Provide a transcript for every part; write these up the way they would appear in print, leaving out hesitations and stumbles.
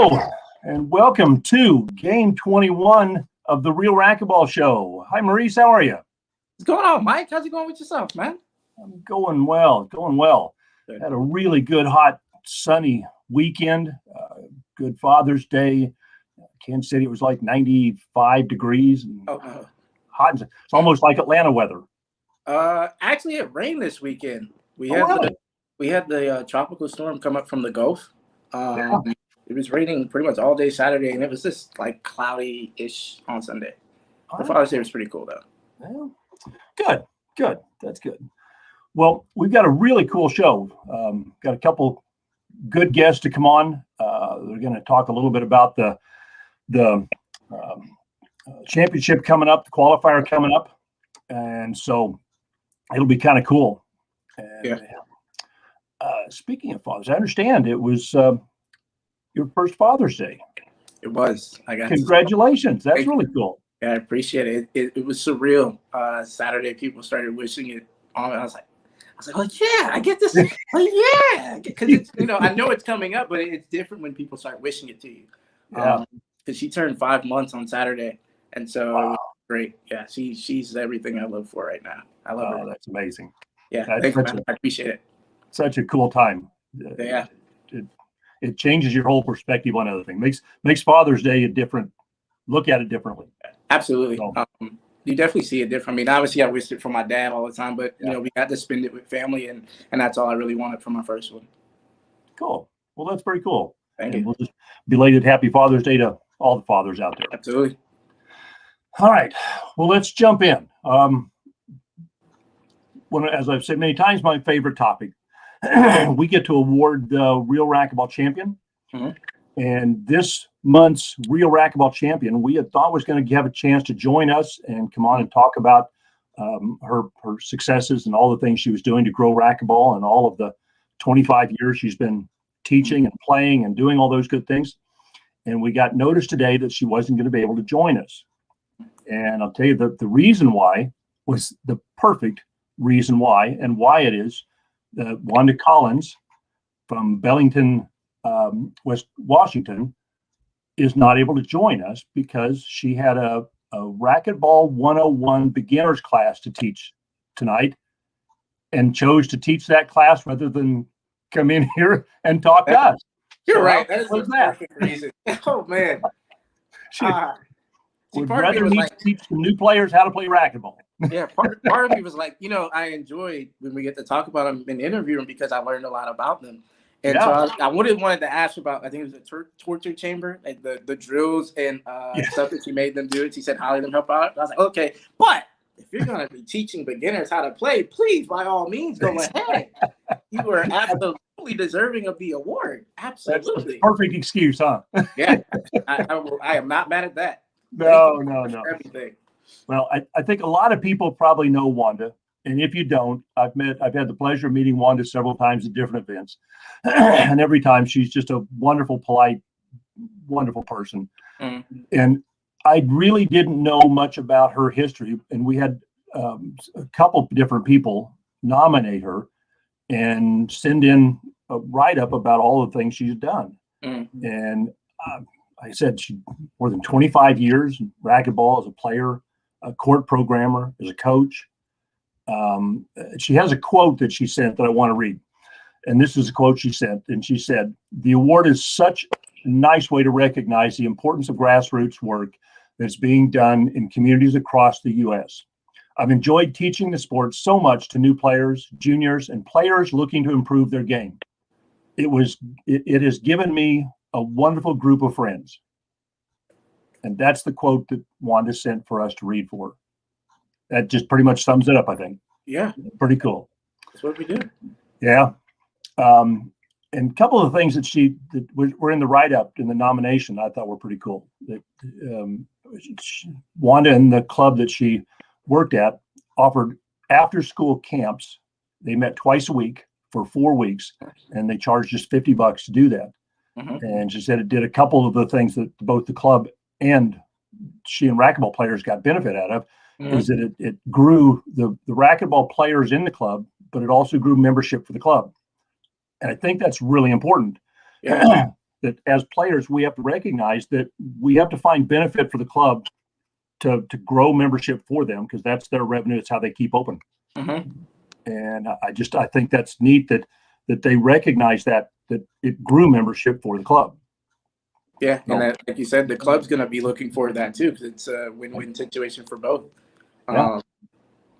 Hello, and welcome to Game 21 of the Real Racquetball Show. Hi, Maurice. How are you? What's going on, Mike? How's it going with yourself, man? I'm going well. Good. Had a really good, hot, sunny weekend. Good Father's Day. Kansas City, it was like 95 degrees. And hot. It's almost like Atlanta weather. Actually, it rained this weekend. We Really? had the tropical storm come up from the Gulf. Yeah. It was raining pretty much all day Saturday, and it was just like cloudy-ish on Sunday. The Father's Day was pretty cool, though. Well, good. That's good. Well, we've got a really cool show. Got a couple good guests to come on. They're going to talk a little bit about the championship coming up, the qualifier coming up, and so it'll be kind of cool. And, speaking of fathers, I understand it was your first Father's Day. It was. Congratulations! That's really cool. Yeah, I appreciate it. It was surreal. Saturday, people started wishing it on. I was like, oh yeah, I get this. Oh yeah, because it's I know it's coming up, but it's different when people start wishing it to you. Yeah. Because she turned 5 months on Saturday, and so it was great. Yeah, she's everything I live for right now. I love her. That's amazing. Yeah, thanks, man. I appreciate it. Such a cool time. Yeah. It changes your whole perspective on everything. Makes Father's Day a different look at it differently. Absolutely. You definitely see it different. I mean, obviously, I wished it for my dad all the time, but we got to spend it with family, and that's all I really wanted for my first one. Cool. Well, that's very cool. Thank you. We'll just belated Happy Father's Day to all the fathers out there. Absolutely. All right. Well, let's jump in. As I've said many times, my favorite topic. We get to award the Real Racquetball Champion. Mm-hmm. And this month's Real Racquetball Champion, we had thought was going to have a chance to join us and come on and talk about her successes and all the things she was doing to grow racquetball and all of the 25 years she's been teaching and playing and doing all those good things. And we got notice today that she wasn't going to be able to join us. And I'll tell you that the reason why was the perfect reason why, and why it is Wanda Collins from Bellington, West Washington, is not able to join us because she had a Racquetball 101 beginners class to teach tonight and chose to teach that class rather than come in here and talk to us. You're right. That is the perfect reason. Oh, man. Would rather me teach the new players how to play racquetball. Yeah, part of me was like, I enjoyed when we get to talk about them and interview them because I learned a lot about them. And so I wanted to ask about, I think it was a torture chamber, like the drills and stuff that she made them do. And she said, highly them help out. I was like, okay, but if you're going to be teaching beginners how to play, please, by all means, go ahead. You are absolutely deserving of the award. Absolutely. That's a perfect excuse, huh? Yeah, I am not mad at that. No. Everything. Well, I think a lot of people probably know Wanda. And if you don't, I've had the pleasure of meeting Wanda several times at different events. And every time she's just a wonderful, polite, wonderful person. Mm-hmm. And I really didn't know much about her history. And we had a couple different people nominate her and send in a write-up about all the things she's done. Mm-hmm. And I said she more than 25 years in racquetball as a player, a court programmer, as a coach. She has a quote that she sent that I want to read. And this is a quote she sent. And she said, "The award is such a nice way to recognize the importance of grassroots work that's being done in communities across the U.S. I've enjoyed teaching the sport so much to new players, juniors, and players looking to improve their game. It has given me a wonderful group of friends." And that's the quote that Wanda sent for us to read for her. That just pretty much sums it up, I think. Yeah. Pretty cool. That's what we do. Yeah. And a couple of things that were in the write-up in the nomination I thought were pretty cool. Wanda and the club that she worked at offered after-school camps. They met twice a week for 4 weeks, and they charged just $50 to do that. Mm-hmm. And she said it did a couple of the things that both the club and she and racquetball players got benefit out of. Mm-hmm. Is that it grew the racquetball players in the club, but it also grew membership for the club. And I think that's really important. Yeah. that as players, we have to recognize that we have to find benefit for the club to grow membership for them, because that's their revenue. It's how they keep open. Mm-hmm. And I think that's neat that they recognize that it grew membership for the club. Yeah, and that, like you said, the club's going to be looking for that too, because it's a win-win situation for both. Yeah.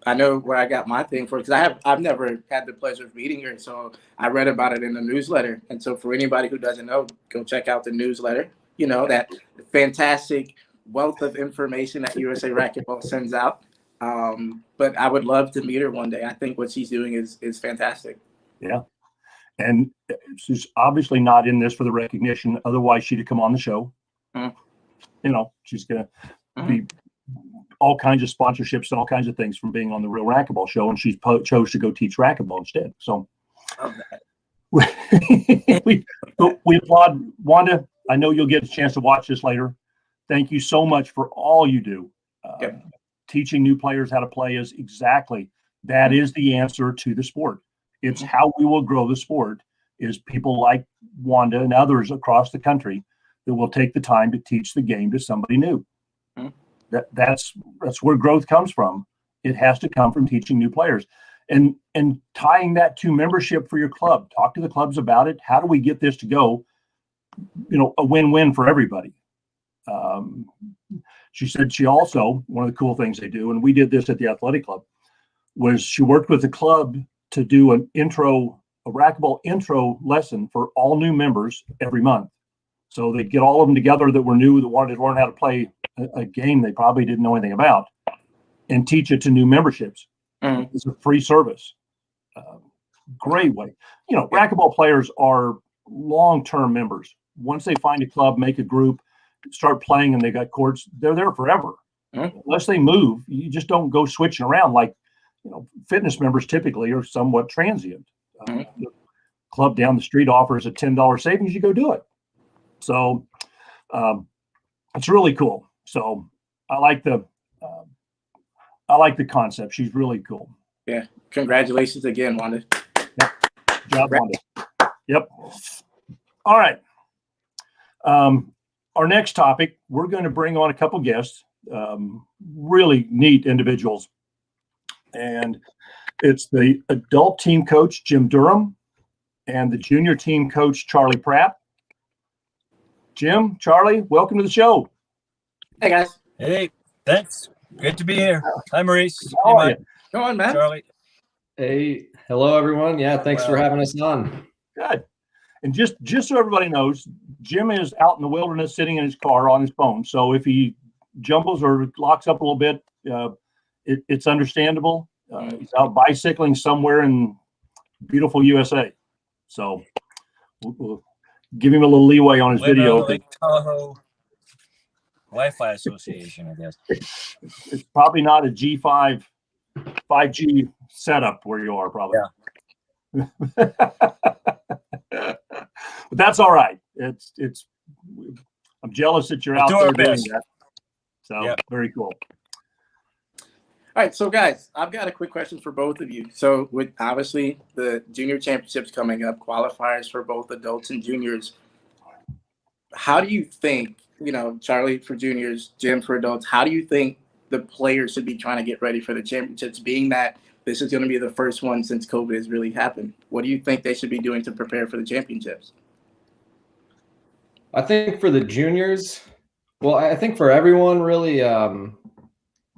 I know where I got my thing for, because I've never had the pleasure of meeting her, so I read about it in the newsletter. And so for anybody who doesn't know, go check out the newsletter. You know, that fantastic wealth of information that USA Racquetball sends out. But I would love to meet her one day. I think what she's doing is fantastic. Yeah. And she's obviously not in this for the recognition. Otherwise, she'd have come on the show. Mm-hmm. You know, she's going to be all kinds of sponsorships and all kinds of things from being on the Real Racquetball Show. And she chose to go teach racquetball instead. So we applaud Wanda. I know you'll get a chance to watch this later. Thank you so much for all you do. Teaching new players how to play is that is the answer to the sport. It's how we will grow the sport, is people like Wanda and others across the country that will take the time to teach the game to somebody new. That's where growth comes from. It has to come from teaching new players, and tying that to membership for your club. Talk to the clubs about it. How do we get this to go, a win-win for everybody? She said she also, one of the cool things they do, and we did this at the athletic club, was she worked with the club to do a racquetball intro lesson for all new members every month. So they'd get all of them together that were new, that wanted to learn how to play a game they probably didn't know anything about, and teach it to new memberships. It's a free service. Great way. Racquetball players are long-term members. Once they find a club, make a group, start playing, and they got courts, they're there forever. Unless they move, you just don't go switching around like fitness members typically are somewhat transient. The club down the street offers a $10 savings, you go do it. So it's really cool. So I like the concept. She's really cool. Yeah. Congratulations again, Wanda. Yep. Good job, Wanda. Yep. All right. Our next topic, we're going to bring on a couple guests, really neat individuals. And it's the adult team coach, Jim Durham, and the junior team coach, Charlie Pratt. Jim, Charlie, welcome to the show. Hey, guys. Hey, thanks. Good to be here. Hi, Maurice. How are you? Go on, man. Charlie. Hey, hello, everyone. Yeah, thanks for having us on. Good. And just so everybody knows, Jim is out in the wilderness sitting in his car on his phone. So if he jumbles or locks up a little bit, it's understandable. He's out bicycling somewhere in beautiful USA. So we'll give him a little leeway on his video. Lake Tahoe Wi-Fi Association, I guess. It's probably not a 5G setup where you are, probably. Yeah. But that's all right. It's. I'm jealous that you're out there doing that. So Very cool. All right, so guys, I've got a quick question for both of you. So with obviously the junior championships coming up, qualifiers for both adults and juniors, how do you think, Charlie for juniors, Jim for adults, how do you think the players should be trying to get ready for the championships, being that this is going to be the first one since COVID has really happened? What do you think they should be doing to prepare for the championships? I think for the juniors, well, I think for everyone really, a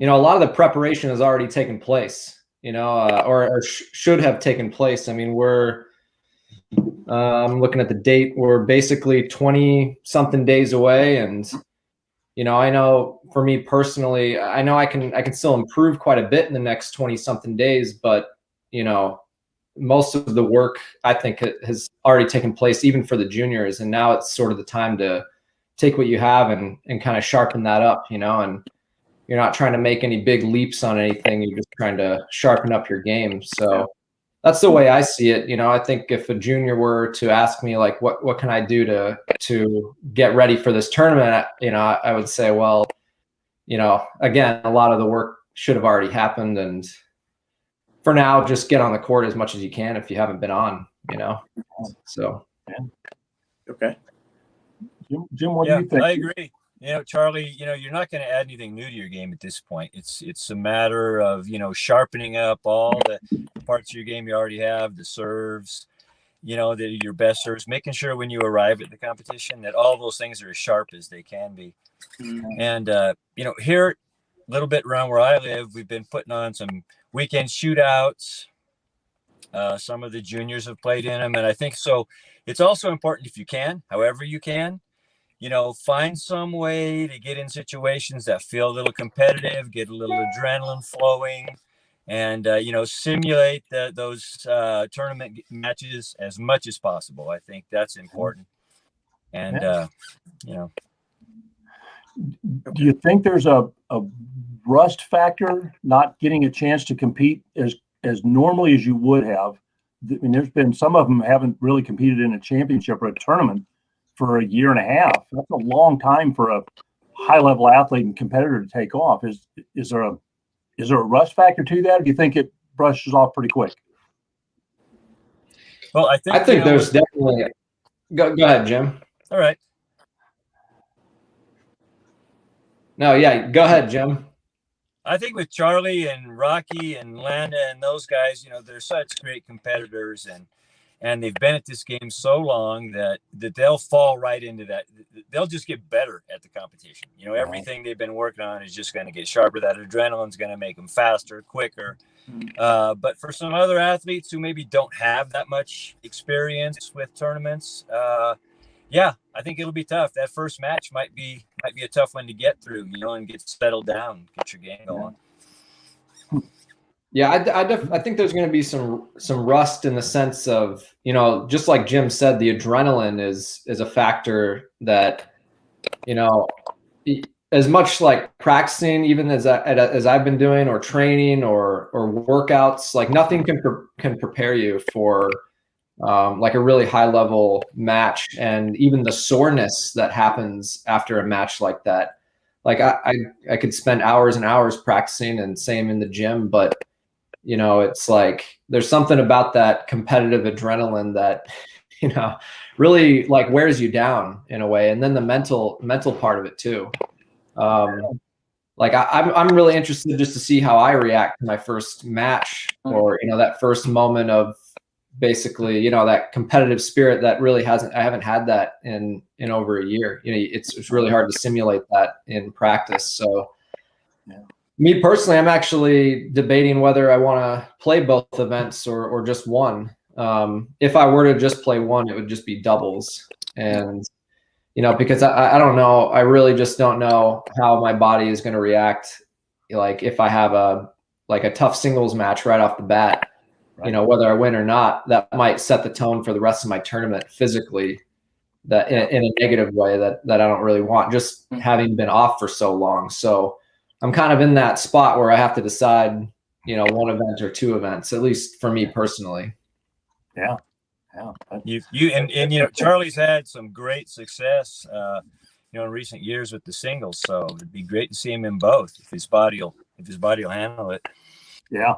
lot of the preparation has already taken place, or should have taken place. I mean, I'm looking at the date. We're basically 20 something days away. And, I know for me personally, I know I can still improve quite a bit in the next 20 something days, but, most of the work I think has already taken place even for the juniors. And now it's sort of the time to take what you have and kind of sharpen that up, and you're not trying to make any big leaps on anything. You're just trying to sharpen up your game. So that's the way I see it. I think if a junior were to ask me, like, what can I do to get ready for this tournament? I would say, well, again, a lot of the work should have already happened. And for now, just get on the court as much as you can if you haven't been on, So. Okay. Jim, what do you think? I agree. Charlie, you're not going to add anything new to your game at this point. It's a matter of, sharpening up all the parts of your game you already have, the serves, your best serves, making sure when you arrive at the competition that all those things are as sharp as they can be. And, here, a little bit around where I live, we've been putting on some weekend shootouts. Some of the juniors have played in them. And I think so. It's also important if you can, however you can, find some way to get in situations that feel a little competitive, get a little adrenaline flowing, and, simulate those tournament matches as much as possible. I think that's important. And, Do you think there's a rust factor, not getting a chance to compete as normally as you would have? I mean, there's been some of them haven't really competed in a championship or a tournament for a year and a half. That's a long time for a high-level athlete and competitor to take off. Is there a rust factor to that, or do you think it brushes off pretty quick? Well, I think there's definitely. Go ahead, Jim. All right. No, yeah, go ahead, Jim. I think with Charlie and Rocky and Landa and those guys, they're such great competitors, and they've been at this game so long that they'll fall right into that. They'll just get better at the competition. Everything they've been working on is just going to get sharper. That adrenaline's going to make them faster, quicker. But for some other athletes who maybe don't have that much experience with tournaments, I think it'll be tough. That first match might be a tough one to get through, and get settled down, get your game going. Yeah, I think there's going to be some rust in the sense of, just like Jim said, the adrenaline is a factor that, as much like practicing, even as I've been doing, or training or workouts, like nothing can prepare you for like a really high level match, and even the soreness that happens after a match like that. Like I could spend hours and hours practicing, and same in the gym, but it's like there's something about that competitive adrenaline that really like wears you down in a way, and then the mental part of it too. Like I'm really interested just to see how I react to my first match, or that first moment of basically that competitive spirit that really I haven't had that in over a year. It's really hard to simulate that in practice. So me personally, I'm actually debating whether I want to play both events or just one. If I were to just play one, it would just be doubles. And because I don't know, I really just don't know how my body is going to react. Like if I have a tough singles match right off the bat, whether I win or not, that might set the tone for the rest of my tournament physically, that in a negative way that I don't really want, just having been off for so long. So I'm kind of in that spot where I have to decide, one event or two events, at least for me personally. Yeah. Charlie's had some great success, in recent years with the singles. So it'd be great to see him in both if his body will handle it. Yeah.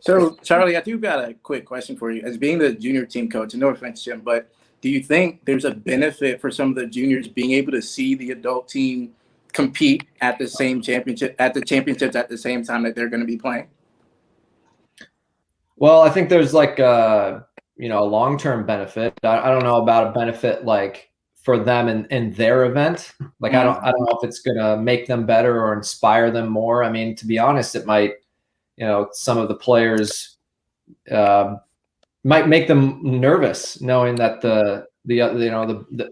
So, Charlie, I do got a quick question for you. As being the junior team coach, and no offense, Jim, but do you think there's a benefit for some of the juniors being able to see the adult team compete at the championships at the same time that they're going to be playing? Well, I think there's like a long-term benefit. I don't know about a benefit like for them in their event. Like I don't know if it's going to make them better or inspire them more. I mean, to be honest, it might. Some of the players might make them nervous knowing that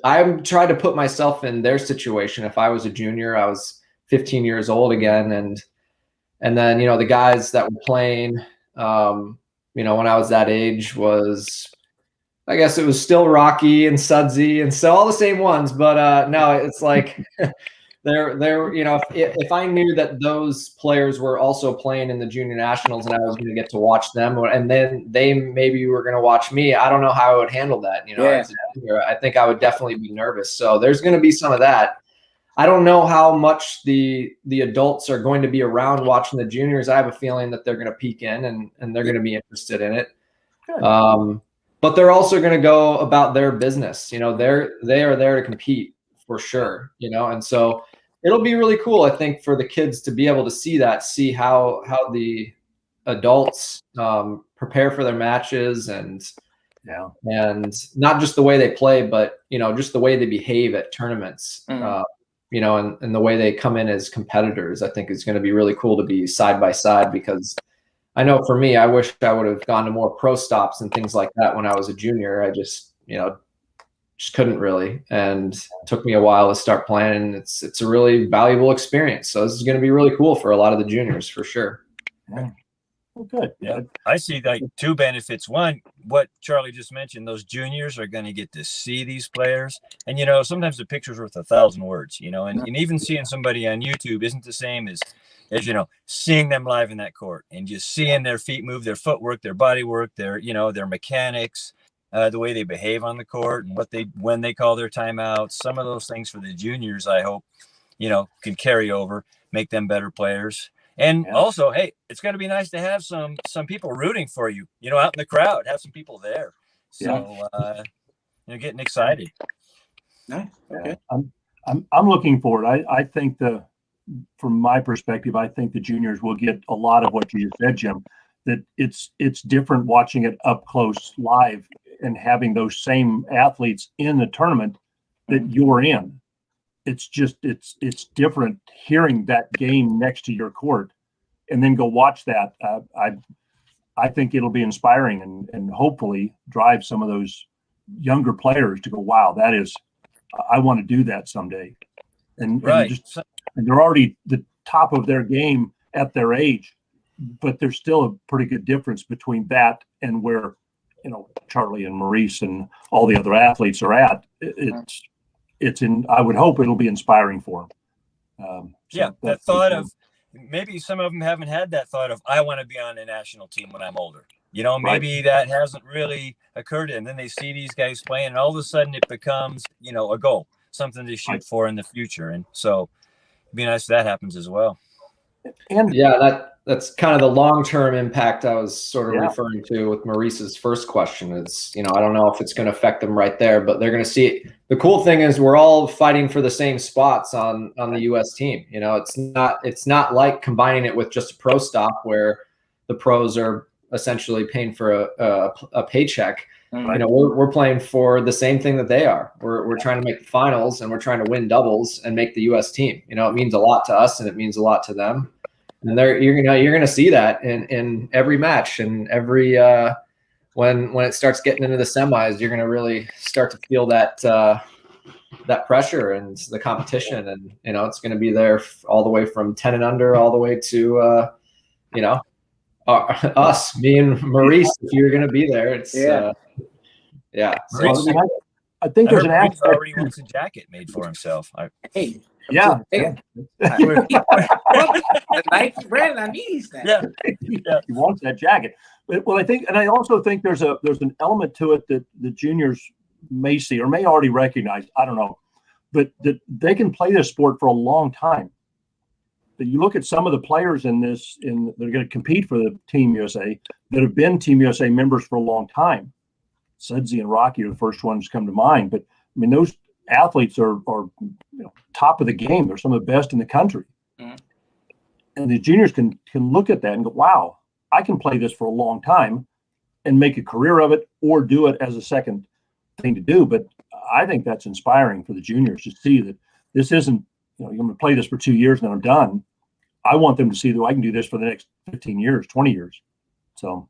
I'm trying to put myself in their situation. If I was a junior, I was 15 years old again. And then, the guys that were playing, when I was that age I guess it was still Rocky and Sudsy and so all the same ones, but no, it's like if I knew that those players were also playing in the junior nationals and I was going to get to watch them, and then they maybe were going to watch me, I don't know how I would handle that. As a junior, I think I would definitely be nervous. So there's going to be some of that. I don't know how much the adults are going to be around watching the juniors. I have a feeling that they're going to peek in and they're going to be interested in it. but they're also going to go about their business. They are there to compete for sure, and so it'll be really cool, I think, for the kids to be able to see how the adults prepare for their matches, and not just the way they play, but just the way they behave at tournaments, and the way they come in as competitors. I think it's going to be really cool to be side by side, because I know for me, I wish I would have gone to more pro stops and things like that when I was a junior. I just couldn't really, and it took me a while to start playing. It's a really valuable experience. So this is going to be really cool for a lot of the juniors for sure. Yeah. Well, good. Yeah, I see like two benefits. One, what Charlie just mentioned, those juniors are going to get to see these players. And, sometimes the picture's worth 1,000 words, and even seeing somebody on YouTube isn't the same as seeing them live in that court and just seeing their feet move, their footwork, their body work, their mechanics, the way they behave on the court, and when they call their timeouts. Some of those things for the juniors, I hope, can carry over, make them better players. And also, hey, it's going to be nice to have some people rooting for you, out in the crowd, have some people there. So, getting excited. Nice. Okay. I'm looking forward. I think from my perspective, I think the juniors will get a lot of what you just said, Jim, that it's different watching it up close live and having those same athletes in the tournament that you're in. It's just, it's different hearing that game next to your court and then go watch that. I think it'll be inspiring and hopefully drive some of those younger players to go, wow, I want to do that someday. And they're already the top of their game at their age, but there's still a pretty good difference between that and where, Charlie and Maurice and all the other athletes are at. I would hope it'll be inspiring for them. That thought of, maybe some of them haven't had that thought of, I want to be on a national team when I'm older. Maybe that hasn't really occurred. And then they see these guys playing, and all of a sudden it becomes, a goal, something to shoot for in the future. And so it'd be nice if that happens as well. And that's kind of the long-term impact I was sort of referring to with Maurice's first question. Is, I don't know if it's going to affect them right there, but they're going to see it. The cool thing is we're all fighting for the same spots on the U.S. team. It's not like combining it with just a pro stop where the pros are essentially paying for a paycheck. We're playing for the same thing that they are. We're trying to make the finals, and we're trying to win doubles and make the U.S. team. It means a lot to us, and it means a lot to them. And you're gonna see that in every match, and every when it starts getting into the semis, you're gonna really start to feel that pressure and the competition, and it's gonna be there all the way from 10 and under all the way to us, me and Maurice. If you're gonna be there, it's So, I think there's an aspect. Already wants a jacket made for himself. Hey. Yeah. Brandon, I need that. He wants that jacket. Well, I also think there's an element to it that the juniors may see or may already recognize. I don't know, but that they can play this sport for a long time. That you look at some of the players they're going to compete for the Team USA that have been Team USA members for a long time. Sudsy and Rocky are the first ones to come to mind, but I mean those athletes are top of the game. They're some of the best in the country. Mm-hmm. And the juniors can look at that and go, wow, I can play this for a long time and make a career of it or do it as a second thing to do. But I think that's inspiring for the juniors to see that this isn't, you're going to play this for 2 years and then I'm done. I want them to see that I can do this for the next 15 years, 20 years. So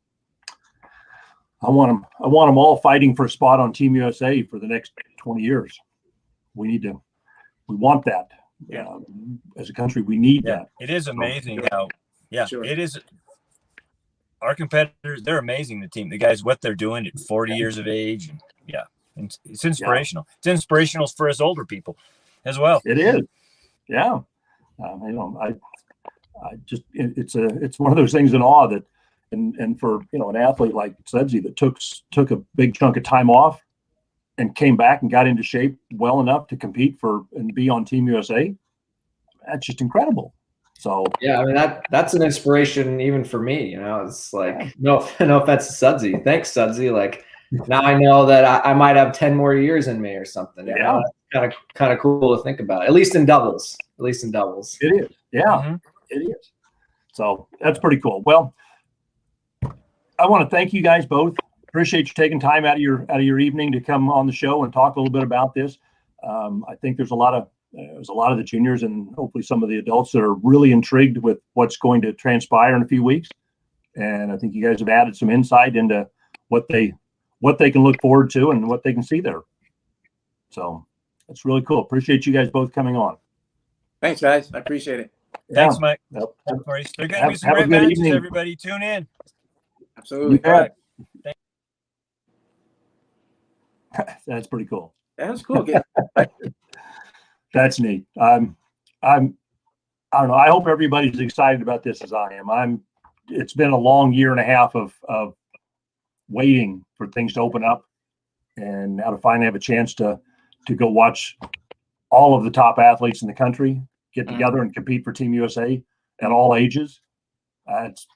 I want them all fighting for a spot on Team USA for the next 20 years. We want that. As a country, we need that. It is amazing how, Sure. It is. Our competitors, they're amazing. The team, the guys, what they're doing at 40 years of age. And it's inspirational. It's inspirational for us older people as well. It is. Yeah. It's one of those things in awe that, and for, an athlete like Sudsy that took a big chunk of time off and came back and got into shape well enough to compete and be on Team USA. That's just incredible. So I mean that's an inspiration even for me. It's like no offense to Sudsy. Thanks, Sudsy. Like now I know that I might have 10 more years in me or something. You Yeah. know? That's kind of cool to think about. At least in doubles. It is. Yeah, Mm-hmm. it is. So that's pretty cool. Well, I want to thank you guys both. Appreciate you taking time out of your evening to come on the show and talk a little bit about this. I think there's a lot of the juniors and hopefully some of the adults that are really intrigued with what's going to transpire in a few weeks. And I think you guys have added some insight into what they can look forward to and what they can see there. So that's really cool. Appreciate you guys both coming on. Thanks, guys. I appreciate it. Thanks, Mike. Yep. Thanks, Maurice. There are going to be some Have a great good matches, evening. everybody. Tune in. Absolutely. You bet. Thank- That's pretty cool. That's cool. That's neat. I don't know. I hope everybody's excited about this as I am. It's been a long year and a half of waiting for things to open up, and now to finally have a chance to go watch all of the top athletes in the country get together and compete for Team USA at all ages. That's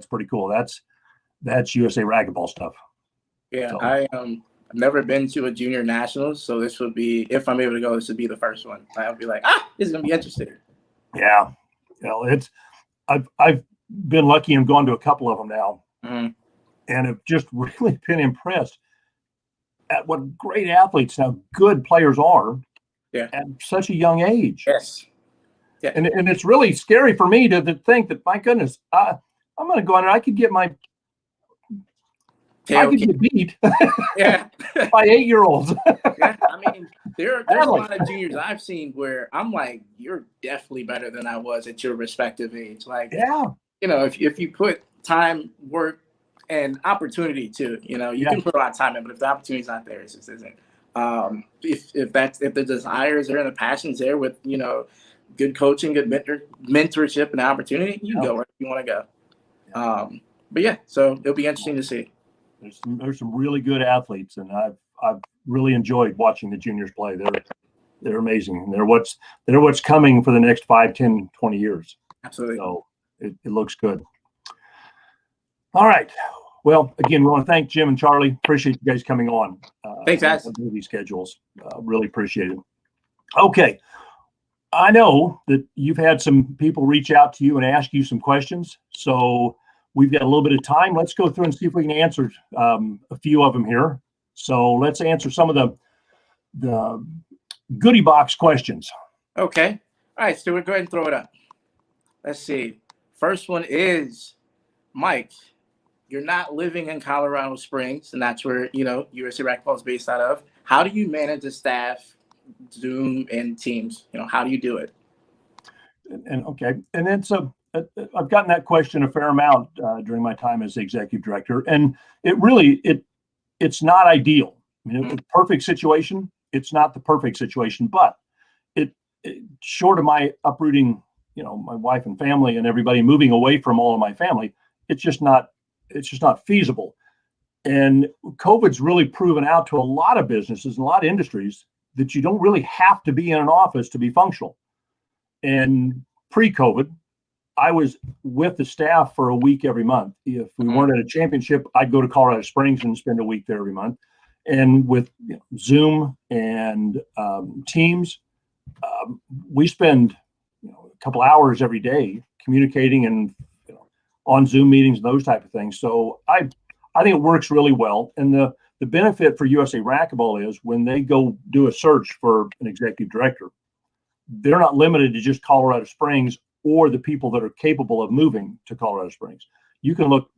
pretty cool. That's USA racquetball stuff. Yeah, So. I've never been to a junior nationals, so this would be, if I'm able to go, this would be the first one. I'll be like, this is gonna be interesting. Yeah, I've been lucky and gone to a couple of them now, and have just really been impressed at what great athletes, how good players are, at such a young age. Yes. Yeah. And it's really scary for me to think that, my goodness, I'm going to go in and I could get get beat Yeah. by 8-year-olds. Yeah, I mean, there's a lot of juniors I've seen where I'm like, you're definitely better than I was at your respective age. Like, you know, if you put time, work, and opportunity to, you know, you can put a lot of time in, but if the opportunity's not there, it just isn't. If the desire is there and the passion's there with, you know, good coaching, good mentorship and opportunity, you can go where you want to go. But yeah, so it'll be interesting to see. There's some really good athletes, and I've really enjoyed watching the juniors play. They're amazing. And they're what's coming for the next 5, 10, 20 years. Absolutely. So it looks good. All right. Well, again, we want to thank Jim and Charlie. Appreciate you guys coming on. Thanks, guys. These schedules. Really appreciate it. Okay. I know that you've had some people reach out to you and ask you some questions. So we've got a little bit of time. Let's go through and see if we can answer a few of them here. So let's answer some of the goodie box questions. Okay. All right, Stuart, go ahead and throw it up. Let's see. First one is, Mike, you're not living in Colorado Springs, and that's where, you know, USA Racquetball is based out of. How do you manage the staff, Zoom, and Teams? You know, how do you do it? And okay. And then so I've gotten that question a fair amount during my time as the executive director, and it's not ideal. I mean, a perfect situation. It's not the perfect situation, but it short of my uprooting, you know, my wife and family and everybody moving away from all of my family, it's just not feasible. And COVID's really proven out to a lot of businesses and a lot of industries that you don't really have to be in an office to be functional. And pre-COVID, I was with the staff for a week every month. If we weren't at a championship, I'd go to Colorado Springs and spend a week there every month. And with Zoom and Teams, we spend a couple hours every day communicating and on Zoom meetings and those type of things. So I think it works really well. And the benefit for USA Racquetball is when they go do a search for an executive director, they're not limited to just Colorado Springs or the people that are capable of moving to Colorado Springs. You can look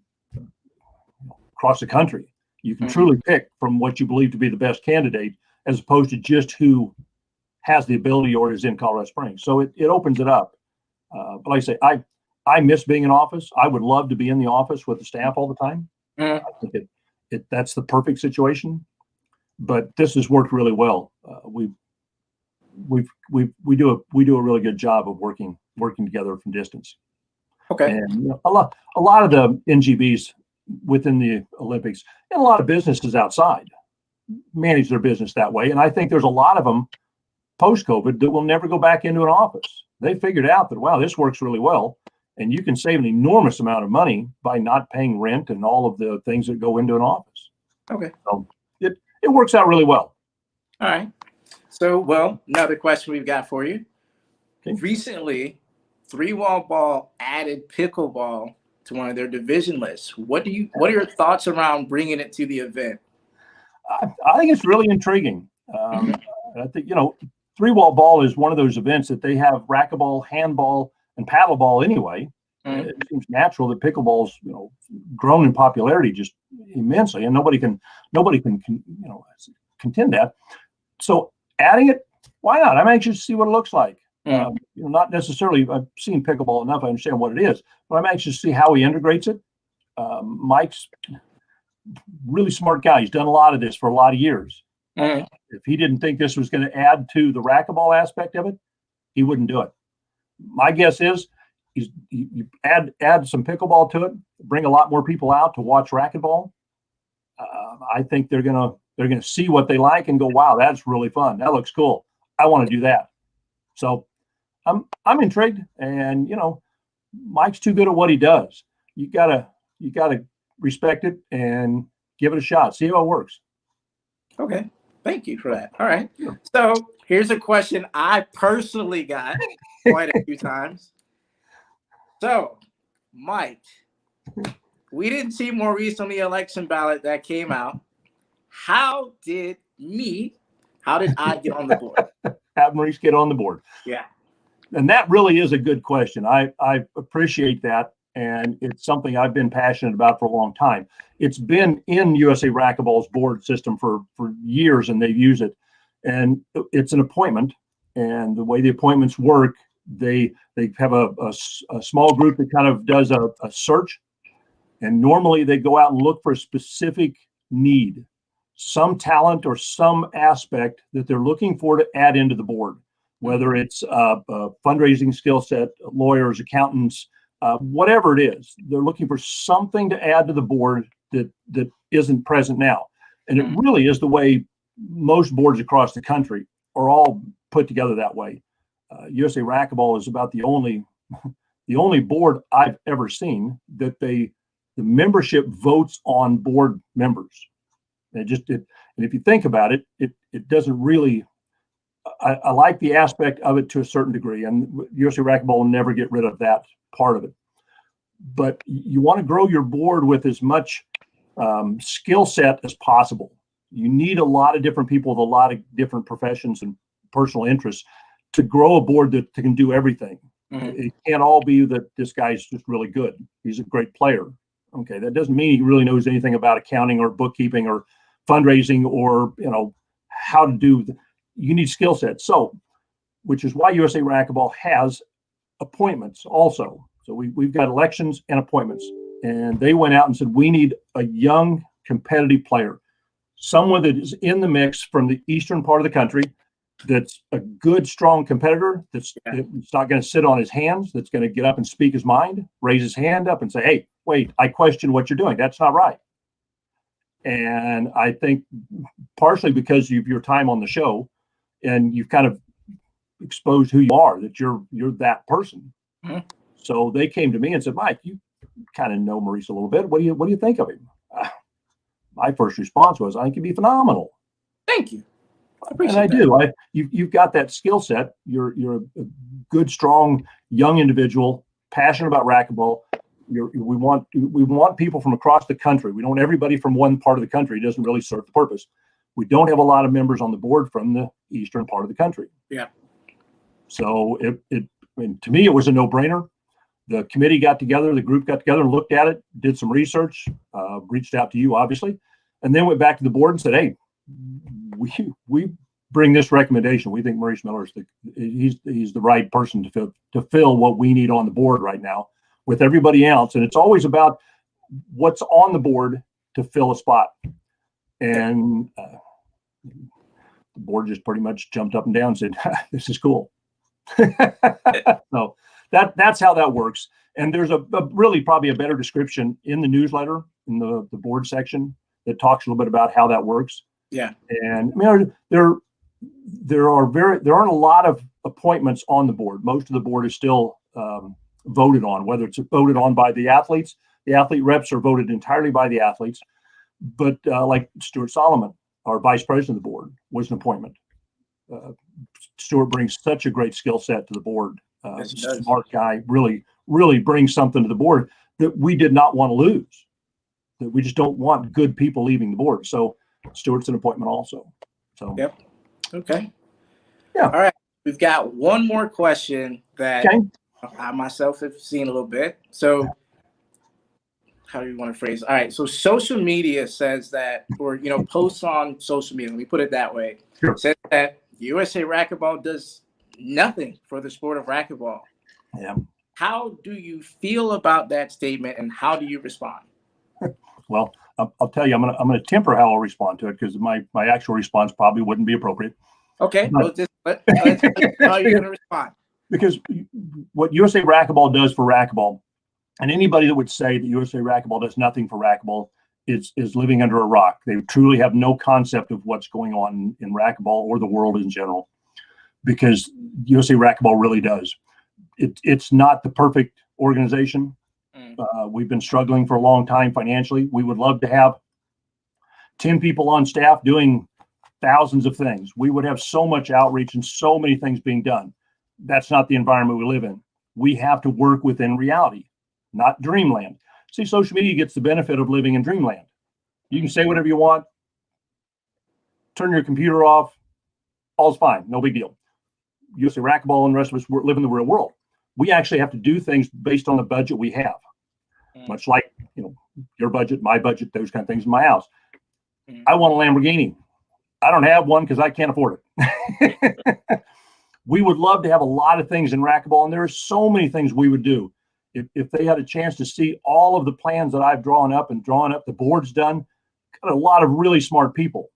across the country. You can truly pick from what you believe to be the best candidate, as opposed to just who has the ability or is in Colorado Springs. So it opens it up. But like I say, I miss being in office. I would love to be in the office with the staff all the time. I think that's the perfect situation. But this has worked really well. We do a really good job of working together from distance. Okay. And a lot of the NGBs within the Olympics and a lot of businesses outside manage their business that way. And I think there's a lot of them post-COVID that will never go back into an office. They figured out that, wow, this works really well. And you can save an enormous amount of money by not paying rent and all of the things that go into an office. Okay. So it works out really well. All right. So, well, another question we've got for you. Okay. Recently, 3-Wall Ball added pickleball to one of their division lists. What are your thoughts around bringing it to the event? I think it's really intriguing. I think, 3-Wall Ball is one of those events that they have racquetball, handball, and paddleball anyway. It seems natural that pickleball's, grown in popularity just immensely, and nobody can contend that. So adding it, why not? I'm anxious to see what it looks like. Not necessarily, I've seen pickleball enough, I understand what it is, but I'm anxious to see how he integrates it. Mike's really smart guy. He's done a lot of this for a lot of years. If he didn't think this was going to add to the racquetball aspect of it, he wouldn't do it. My guess is you add some pickleball to it, bring a lot more people out to watch racquetball. I think they're gonna see what they like and go, wow, that's really fun. That looks cool. I want to do that. So I'm intrigued, and Mike's too good at what he does. You gotta respect it and give it a shot. See how it works. Okay. Thank you for that. All right. So here's a question I personally got quite a few times. So, Mike, we didn't see Maurice on the election ballot that came out. How did I get on the board? Have Maurice get on the board. Yeah. And that really is a good question. I appreciate that. And it's something I've been passionate about for a long time. It's been in USA Racquetball's board system for years, and they've used it. And it's an appointment. And the way the appointments work, they have a small group that kind of does a search. And normally they go out and look for a specific need, some talent or some aspect that they're looking for to add into the board, whether it's a fundraising skill set, lawyers, accountants, whatever it is. They're looking for something to add to the board that isn't present now. And it really is the way most boards across the country are all put together that way. USA Racquetball is about the only board I've ever seen that the membership votes on board members. And if you think about it, it doesn't really. I like the aspect of it to a certain degree, and USA Racquetball will never get rid of that part of it. But you want to grow your board with as much skill set as possible. You need a lot of different people with a lot of different professions and personal interests to grow a board that can do everything. It can't all be that this guy's just really good. He's a great player. Okay, that doesn't mean he really knows anything about accounting or bookkeeping or fundraising or how to do. You need skill sets. So, which is why USA Racquetball has appointments also. So we've got elections and appointments, and they went out and said we need a young competitive player, someone that is in the mix from the eastern part of the country, that's a good, strong competitor, that's not going to sit on his hands, that's going to get up and speak his mind, raise his hand up and say, hey, wait, I question what you're doing. That's not right. And I think partially because of your time on the show and you've kind of exposed who you are, that you're that person. So they came to me and said, Mike, you kind of know Maurice a little bit. What do you think of him? My first response was, I think he'd be phenomenal. Thank you. And I do. You've got that skill set. You're a good, strong, young individual, passionate about racquetball. We want people from across the country. We don't want everybody from one part of the country. It doesn't really serve the purpose. We don't have a lot of members on the board from the eastern part of the country. Yeah. So to me, it was a no-brainer. The committee got together, the group got together and looked at it, did some research, reached out to you, obviously, and then went back to the board and said, hey, we bring this recommendation. We think Maurice Miller he's the right person to fill what we need on the board right now with everybody else. And it's always about what's on the board to fill a spot. And the board just pretty much jumped up and down and said, this is cool. So that's how that works. And there's a really probably a better description in the newsletter in the board section that talks a little bit about how that works. Yeah. And I mean, there aren't a lot of appointments on the board. Most of the board is still voted on, whether it's voted on by the athletes. The athlete reps are voted entirely by the athletes. But like Stuart Solomon, our vice president of the board, was an appointment. Stuart brings such a great skill set to the board. Yes, he does. Smart guy, really, really brings something to the board that we did not want to lose. That we just don't want good people leaving the board. So Stuart's an appointment also. So yep. Okay. Yeah. All right. We've got one more question that okay. I myself have seen a little bit. So how do you want to phrase it? All right. So social media says that, or, posts on social media, let me put it that way, Sure. says that USA Racquetball does nothing for the sport of racquetball. Yeah. How do you feel about that statement, and how do you respond? Well, I'll tell you, I'm gonna temper how I'll respond to it, because my actual response probably wouldn't be appropriate. Okay. But, Let's how you're going to respond. Because what USA Racquetball does for racquetball, and anybody that would say that USA Racquetball does nothing for racquetball is living under a rock. They truly have no concept of what's going on in racquetball or the world in general, because USA Racquetball really does. It's not the perfect organization. We've been struggling for a long time financially. We would love to have 10 people on staff doing thousands of things. We would have so much outreach and so many things being done. That's not the environment we live in. We have to work within reality, not dreamland. See, social media gets the benefit of living in dreamland. You can say whatever you want, turn your computer off, all's fine, no big deal. USA Racquetball and the rest of us live in the real world. We actually have to do things based on the budget we have, much like your budget, my budget, those kind of things in my house. I want a Lamborghini. I don't have one because I can't afford it. We would love to have a lot of things in racquetball, and there are so many things we would do. If they had a chance to see all of the plans that I've drawn up, the board's done, got a lot of really smart people.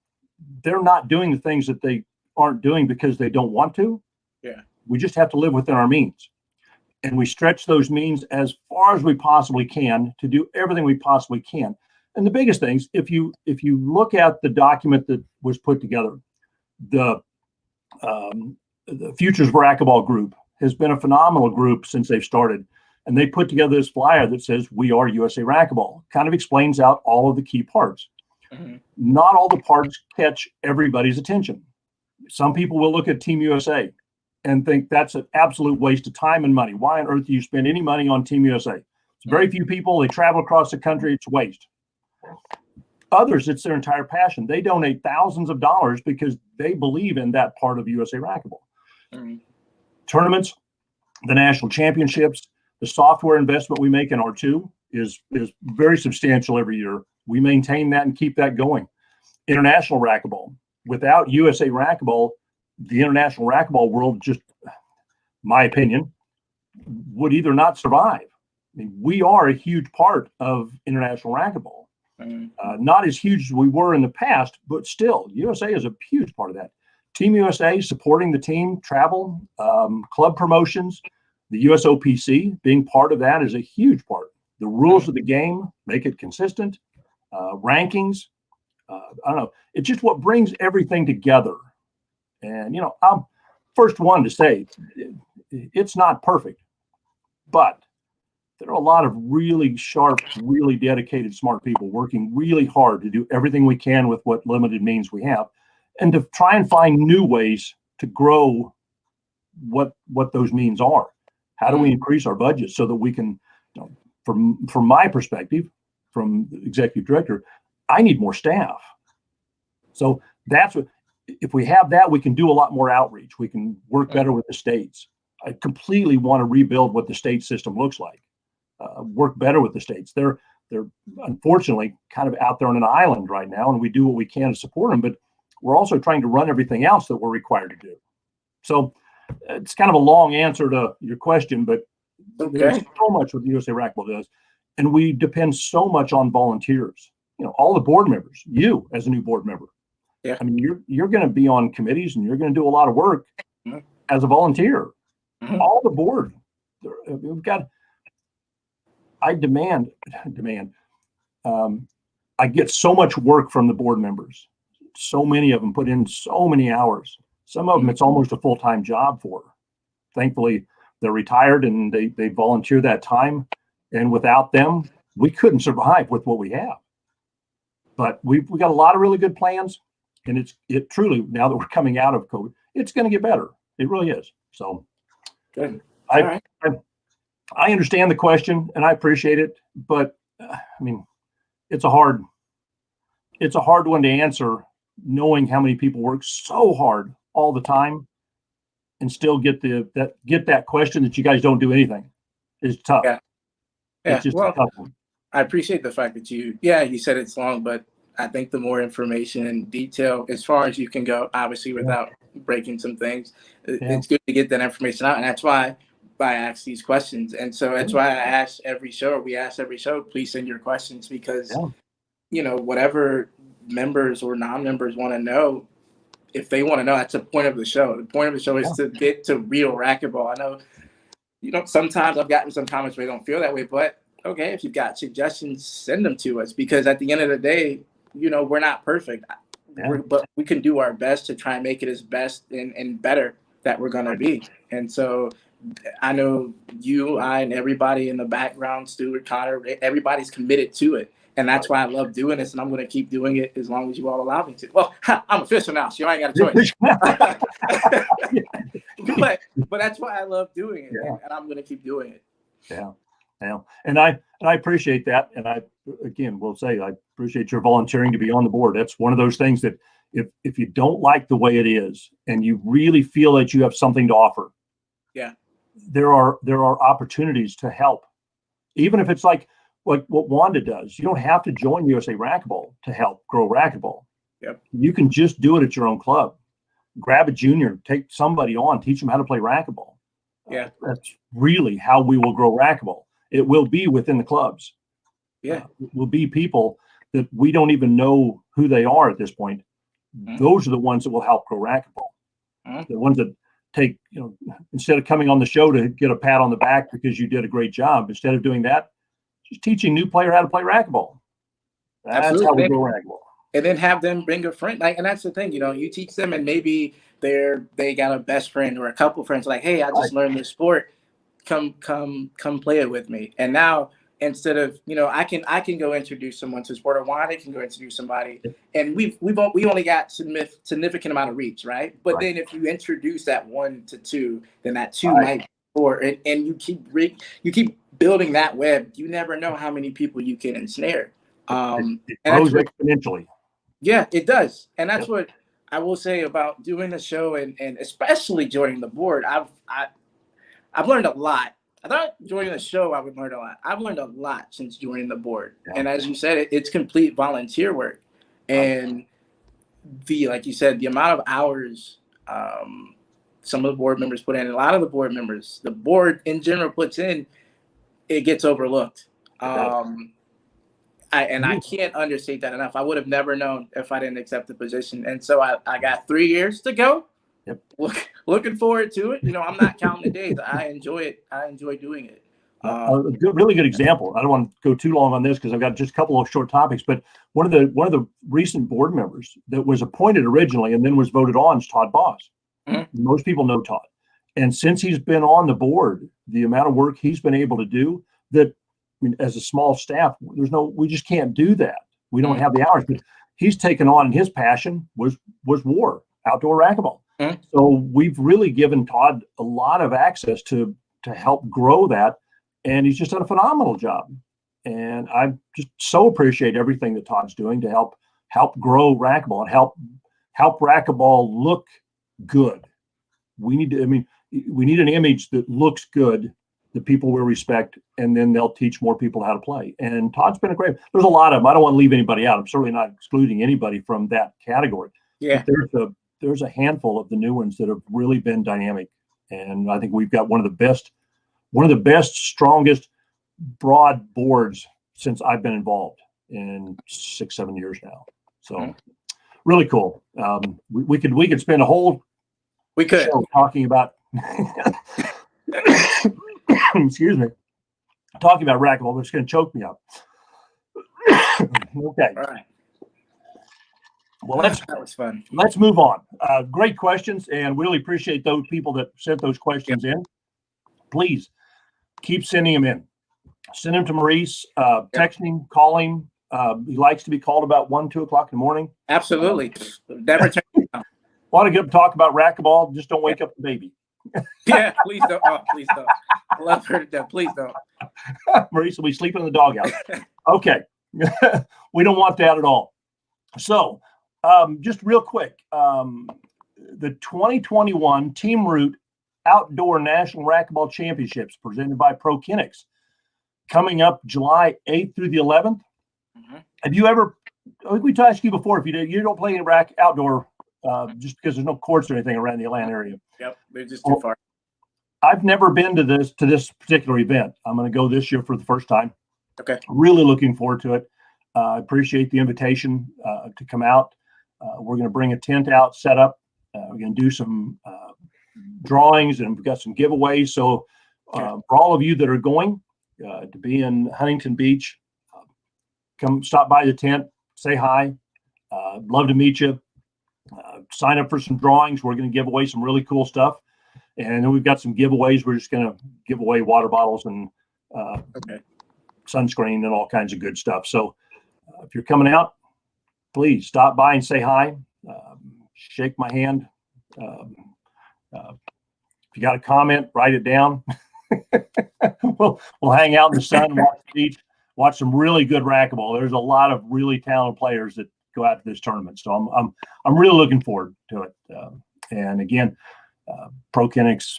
They're not doing the things that they aren't doing because they don't want to. Yeah. We just have to live within our means. And we stretch those means as far as we possibly can to do everything we possibly can. And the biggest things, if you look at the document that was put together, the Futures Racquetball group has been a phenomenal group since they've started. And they put together this flyer that says, "We are USA Racquetball." Kind of explains out all of the key parts. Not all the parts catch everybody's attention. Some people will look at Team USA and think that's an absolute waste of time and money. Why on earth do you spend any money on Team USA? It's very few people. They travel across the country. It's waste. Others, it's their entire passion. They donate thousands of dollars because they believe in that part of USA Racquetball. Tournaments, the national championships, the software investment we make in R2 is very substantial every year. We maintain that and keep that going. International racquetball. Without USA Racquetball, the international racquetball world, just my opinion, would either not survive. I mean, we are a huge part of international racquetball. Not as huge as we were in the past, but still, USA is a huge part of that. Team USA supporting the team, travel, club promotions, the USOPC being part of that is a huge part. The rules of the game make it consistent. Rankings, I don't know. It's just what brings everything together. And, I'm first one to say it's not perfect, but there are a lot of really sharp, really dedicated, smart people working really hard to do everything we can with what limited means we have, and to try and find new ways to grow what those means are. How do we increase our budget so that we can, from my perspective, from the executive director, I need more staff. So that's what, if we have that, we can do a lot more outreach. We can work better with the states. I completely want to rebuild what the state system looks like. Work better with the states. They're unfortunately kind of out there on an island right now, and we do what we can to support them, but we're also trying to run everything else that we're required to do. So it's kind of a long answer to your question, but there's so much what the USA Racquetball does, and we depend so much on volunteers. All the board members, you as a new board member. Yeah. I mean, you're going to be on committees and you're going to do a lot of work as a volunteer. All the board, we've got. I demand. I get so much work from the board members. So many of them put in so many hours. Some of them it's almost a full-time job for. Thankfully, they're retired and they volunteer that time. And without them, we couldn't survive with what we have. but we got a lot of really good plans, and it truly, now that we're coming out of COVID, it's going to get better. It really is. So Good. I understand the question and I appreciate it, but I mean, it's a hard one to answer, knowing how many people work so hard all the time and still get that question that you guys don't do anything is tough. Yeah. It's just a tough one. I appreciate the fact that you said it's long, but I think the more information and detail as far as you can go, obviously without breaking some things, it's good to get that information out. And that's why I ask these questions. And so that's why we ask every show, please send your questions, because, whatever members or non-members want to know, if they want to know, that's the point of the show. The point of the show is to get to real racquetball. I know, sometimes I've gotten some comments where they don't feel that way, but okay, if you've got suggestions, send them to us, because at the end of the day, we're not perfect, but we can do our best to try and make it as best and better that we're going to be. And so I know you, I, and everybody in the background, Stuart, Connor, everybody's committed to it. And that's why I love doing this, and I'm going to keep doing it as long as you all allow me to. Well, I'm official now, so I ain't got a choice. but that's why I love doing it, and I'm going to keep doing it. Yeah. Yeah. And I appreciate that. And I, again, will say, I appreciate your volunteering to be on the board. That's one of those things that if you don't like the way it is and you really feel that you have something to offer, there are opportunities to help. Even if it's like what Wanda does, you don't have to join USA Racquetball to help grow racquetball. Yep. You can just do it at your own club. Grab a junior, take somebody on, teach them how to play racquetball. Yeah. That's really how we will grow racquetball. It will be within the clubs. Yeah. It will be people that we don't even know who they are at this point. Those are the ones that will help grow racquetball. The ones that take, instead of coming on the show to get a pat on the back because you did a great job, instead of doing that, just teaching new player how to play racquetball. That's how we grow racquetball. And then have them bring a friend. And that's the thing, you teach them, and maybe they got a best friend or a couple friends, like, hey, I just learned this sport. Come play it with me. And now, instead of, I can go introduce someone to sport, or Wanda can go introduce somebody, and we only got significant amount of reach, right? But then if you introduce that 1 to 2, then that 2 might be 4, and you keep building that web. You never know how many people you can ensnare. It grows exponentially. Yeah, it does. And that's what I will say about doing the show, and especially joining the board. I've learned a lot. I thought joining the show I would learn a lot. I've learned a lot since joining the board. And as you said, it's complete volunteer work. And like you said, the amount of hours some of the board members put in, a lot of the board members, the board in general puts in, it gets overlooked. I can't understate that enough. I would have never known if I didn't accept the position. And so I got 3 years to go. Yep. Looking forward to it. I'm not counting the days. I enjoy it. I enjoy doing it. Really good example. I don't want to go too long on this because I've got just a couple of short topics. But one of the recent board members that was appointed originally and then was voted on is Todd Boss. Most people know Todd, and since he's been on the board, the amount of work he's been able to do, that, as a small staff, we just can't do that. We don't have the hours. But he's taken on, and his passion was war, outdoor racquetball. So we've really given Todd a lot of access to help grow that, and he's just done a phenomenal job. And I just so appreciate everything that Todd's doing to help grow racquetball and help racquetball look good. We need an image that looks good that people will respect, and then they'll teach more people how to play. And Todd's been there's a lot of them. I don't want to leave anybody out. I'm certainly not excluding anybody from that category. Yeah. But there's a handful of the new ones that have really been dynamic. And I think we've got one of the best, strongest broad boards since I've been involved in 6-7 years now. So really cool. We could spend a whole show talking about excuse me, talking about racquetball, but it's going to choke me up. Okay. All right. Well, that was fun. Let's move on. Great questions, and really appreciate those people that sent those questions in. Please keep sending them in. Send them to Maurice, text him, call him, He likes to be called about 1, 2 o'clock in the morning. Absolutely. Never turn it down. Want to get up and talk about racquetball? Just don't wake up the baby. Yeah, please don't. Oh, please don't. I love her to death. Please don't. Maurice will be sleeping in the doghouse. Okay. We don't want that at all. So, just real quick, the 2021 Team Root Outdoor National Racquetball Championships presented by Pro Kinetics coming up July 8th through the 11th. Mm-hmm. Have you ever, I think we asked you before, if you don't play any outdoor just because there's no courts or anything around the Atlanta area. Yep, they're just too far. I've never been to this particular event. I'm going to go this year for the first time. Okay. Really looking forward to it. I appreciate the invitation to come out. We're going to bring a tent out, set up. We're going to do some drawings, and we've got some giveaways. So for all of you that are going to be in Huntington Beach, come stop by the tent, say hi. Love to meet you. Sign up for some drawings. We're going to give away some really cool stuff. And then we've got some giveaways. We're just going to give away water bottles and sunscreen and all kinds of good stuff. So if you're coming out, please stop by and say hi. Shake my hand. If you got a comment, write it down. we'll hang out in the sun, watch the beach, watch some really good racquetball. There's a lot of really talented players that go out to this tournament. So I'm really looking forward to it. And again, Pro Kinetics,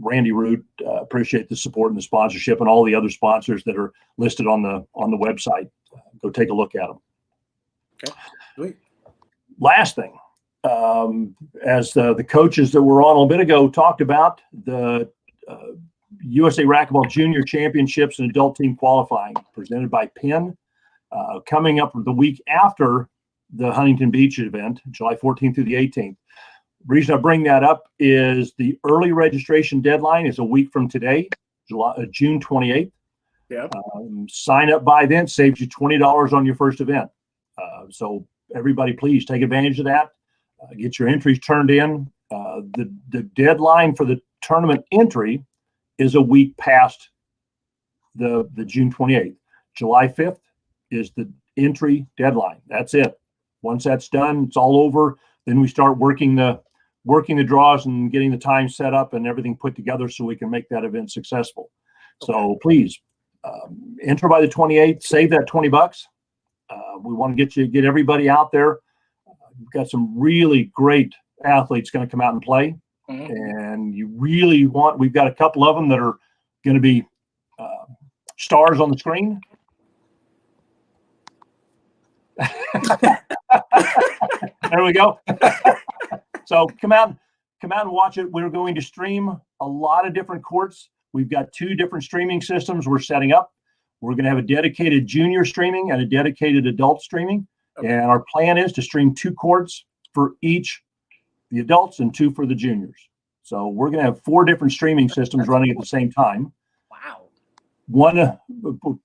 Randy Root, appreciate the support and the sponsorship, and all the other sponsors that are listed on the website. Go take a look at them. Okay. Sweet. Last thing, as the coaches that were on a little bit ago talked about, the USA Racquetball Junior Championships and Adult Team Qualifying presented by Penn, coming up the week after the Huntington Beach event, July 14th through the 18th. The reason I bring that up is the early registration deadline is a week from today, June 28th. Yeah. Sign up by then, saves you $20 on your first event. So everybody, please take advantage of that. Get your entries turned in. The deadline for the tournament entry is a week past the June 28th. July 5th is the entry deadline. That's it. Once that's done, it's all over. Then we start working the draws and getting the time set up and everything put together so we can make that event successful. Okay. So please enter by the 28th, save that $20. We want to get everybody out there. We've got some really great athletes going to come out and play. Mm-hmm. And we've got a couple of them that are going to be stars on the screen. There we go. So come out and watch it. We're going to stream a lot of different courts. We've got 2 different streaming systems we're setting up. We're going to have a dedicated junior streaming and a dedicated adult streaming. Okay. And our plan is to stream 2 courts for each, the adults, and 2 for the juniors. So we're going to have 4 different streaming systems running at the same time. Wow.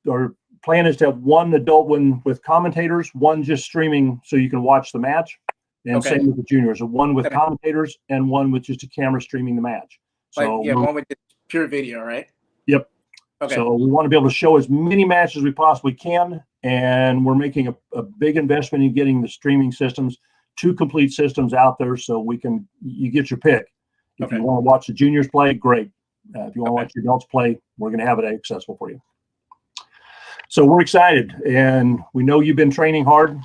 Our plan is to have 1 adult one with commentators, 1 just streaming so you can watch the match. And okay. Same with the juniors, so 1 with commentators and 1 with just a camera streaming the match. So one with pure video, right? Yep. Okay. So we want to be able to show as many matches as we possibly can, and we're making a big investment in getting the streaming systems, 2 complete systems out there, so you get your pick. If you want to watch the juniors play, great. If you want to watch the adults play, we're going to have it accessible for you. So we're excited, and we know you've been training hard.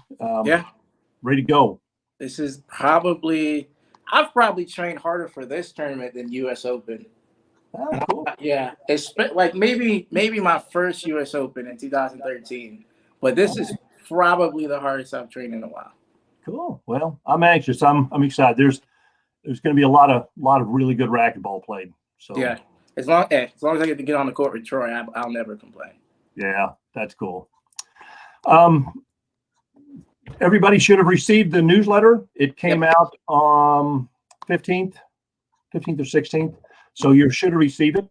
Ready to go. This is I've probably trained harder for this tournament than US Open. Oh, cool. Yeah, it's like maybe my first US Open in 2013, but this is probably the hardest I've trained in a while. Cool. Well, I'm anxious. I'm excited. There's going to be a lot of really good racquetball played. So yeah, as long as I get to get on the court with Troy, I'll never complain. Yeah, that's cool. Everybody should have received the newsletter. It came out on 15th or 16th. So you should have received it.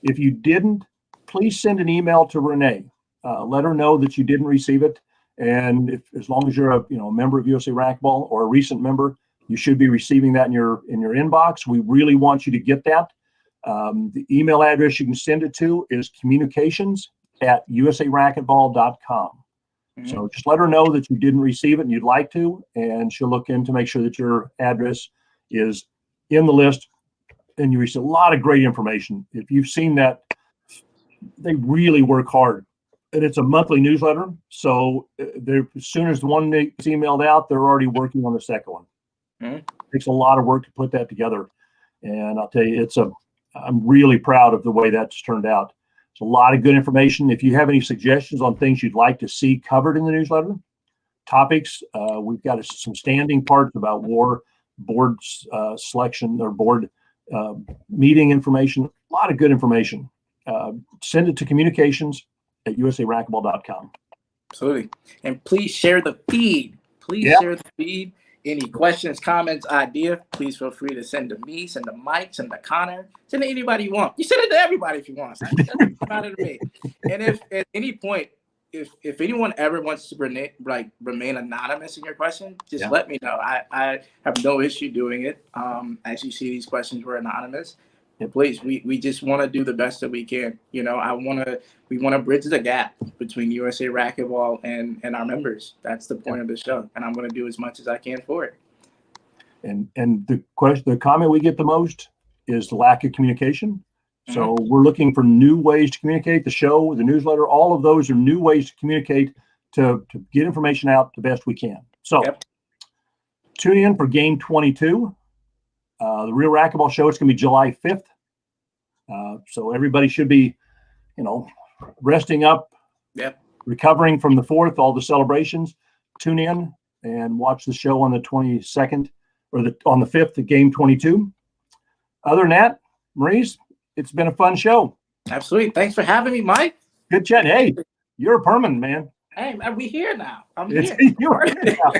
If you didn't, please send an email to Renee. Let her know that you didn't receive it. And as long as you're a member of USA Racquetball or a recent member, you should be receiving that in your inbox. We really want you to get that. The email address you can send it to is communications@usaracquetball.com. Mm-hmm. So just let her know that you didn't receive it and you'd like to, and she'll look in to make sure that your address is in the list and you receive a lot of great information. If you've seen that, they really work hard. And it's a monthly newsletter. So as soon as the one gets emailed out, they're already working on the second one. Mm-hmm. It takes a lot of work to put that together. And I'll tell you, I'm really proud of the way that's turned out. It's a lot of good information. If you have any suggestions on things you'd like to see covered in the newsletter, topics, we've got some standing parts about war, board selection or board meeting information, a lot of good information. Send it to communications@usaracquetball.com. Absolutely. And please share the feed. Share the feed. Any questions, comments, ideas, please feel free to send to me, send to Mike, send to Connor, send to anybody you want. You send it to everybody if you want. It doesn't matter to me. And if at any point, if anyone ever wants to remain anonymous in your question, just let me know. I have no issue doing it. As you see, these questions were anonymous. And please, we just want to do the best that we can. We want to bridge the gap between USA Racquetball and our members. That's the point of the show, and I'm going to do as much as I can for it. And the comment we get the most is the lack of communication. So we're looking for new ways to communicate. The show, the newsletter, all of those are new ways to communicate to get information out the best we can. So tune in for game 22. The Real Racquetball Show, it's going to be July 5th. So everybody should be, resting up, recovering from the 4th, all the celebrations. Tune in and watch the show on the 22nd or on the 5th, game 22. Other than that, Maurice, it's been a fun show. Absolutely. Thanks for having me, Mike. Good chat. Hey, you're a permanent man. Hey, we here now. I'm here. You're here now.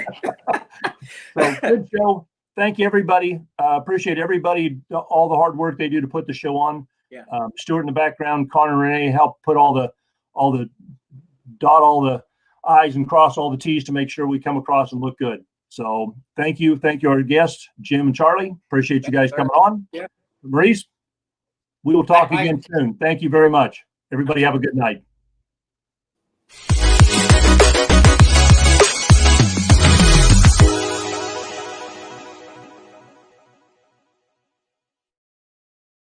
So good show. Thank you, everybody. Appreciate everybody, all the hard work they do to put the show on. Yeah. Stuart in the background, Connor and Renee help put all the dot all the I's and cross all the T's to make sure we come across and look good. So thank you. Thank you, our guests, Jim and Charlie. Appreciate you guys coming on. Yeah. Maurice, we will talk again soon. Thank you very much. Everybody have a good night.